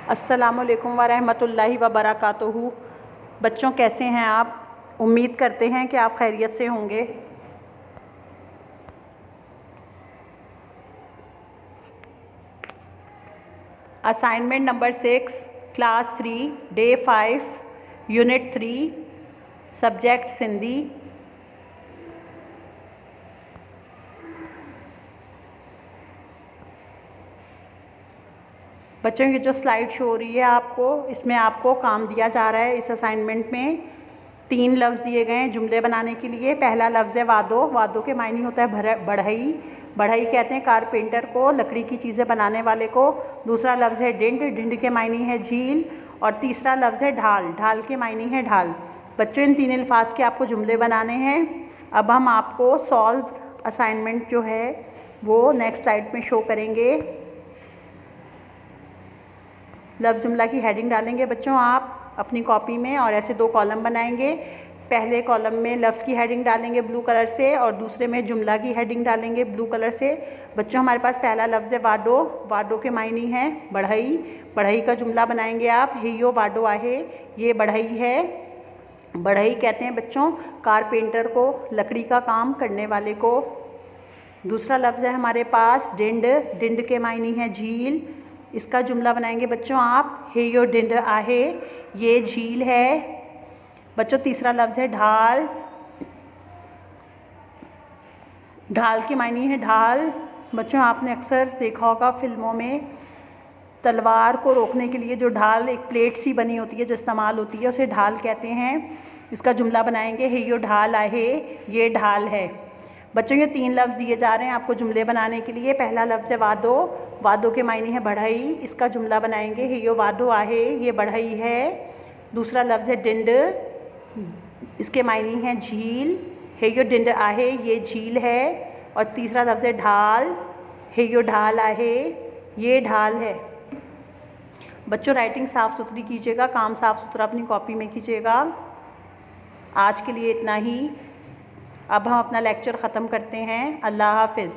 अस्सलामुअलैकुम वरहमतुल्लाहि वबरकातुहू। बच्चों, कैसे हैं आप? उम्मीद करते हैं कि आप खैरियत से होंगे। Assignment number 6, class 3, day 5, unit 3, subject Sindhi. बच्चों की जो स्लाइड शो हो रही है आपको, इसमें आपको काम दिया जा रहा है। इस असाइनमेंट में 3 लफ्ज़ दिए गए हैं जुमले बनाने के लिए। पहला लफ्ज़ है वादो। वादो के मायने होता है बढ़ई। बढ़ई कहते हैं कारपेंटर को, लकड़ी की चीज़ें बनाने वाले को। दूसरा लफ्ज़ है डिंड। डिंड के मायने है झील। और तीसरा लफ्ज़ है ढाल। ढाल के मायने है ढाल। बच्चों, इन 3 अल्फाज के आपको जुमले बनाने हैं। अब हम आपको सॉल्व असाइनमेंट जो है वो नेक्स्ट स्लाइड में शो करेंगे। लफ्ज़ जुमला की हेडिंग डालेंगे बच्चों आप अपनी कॉपी में, और ऐसे 2 कॉलम बनाएंगे। पहले कॉलम में लफ्ज़ की हेडिंग डालेंगे ब्लू कलर से, और दूसरे में जुमला की हेडिंग डालेंगे ब्लू कलर से। बच्चों, हमारे पास पहला लफ्ज़ है वाडो। वाडो के मायने हैं बढ़ई। बढ़ई का जुमला बनाएंगे आप। हियो वाडो आहे। ये बढ़ई है। बढ़ई कहते हैं बच्चों कारपेंटर को, लकड़ी का काम करने वाले को। दूसरा लफ्ज़ है हमारे पास डिंड। डिंड के मायने हैं झील। इसका जुमला बनाएंगे बच्चों आप। हे यो डिंड आहे। ये झील है। बच्चों, तीसरा लफ्ज़ है ढाल। ढाल के मायने है ढाल। बच्चों, आपने अक्सर देखा होगा फिल्मों में तलवार को रोकने के लिए जो ढाल, एक प्लेट सी बनी होती है जो इस्तेमाल होती है, उसे ढाल कहते हैं। इसका जुमला बनाएंगे हे यो ढाल आहे। ये ढाल है। बच्चों, ये 3 लफ्ज़ दिए जा रहे हैं आपको जुमले बनाने के लिए। पहला लफ्ज़ है वादो। वादो के मायने है बढ़ई। इसका जुमला बनाएंगे हे यो वादो आहे। ये बढ़ई है। दूसरा लफ्ज़ है डिंड। इसके मायने हैं झील। हे यो डिंड आहे। ये झील है। और तीसरा लफ्ज़ है ढाल। हे यो ढाल आहे। ये ढाल है। बच्चों, राइटिंग साफ़ सुथरी कीजिएगा, काम साफ़ सुथरा अपनी कॉपी में कीजिएगा। आज के लिए इतना ही। अब हम अपना लेक्चर ख़त्म करते हैं। अल्लाह हाफ़िज़।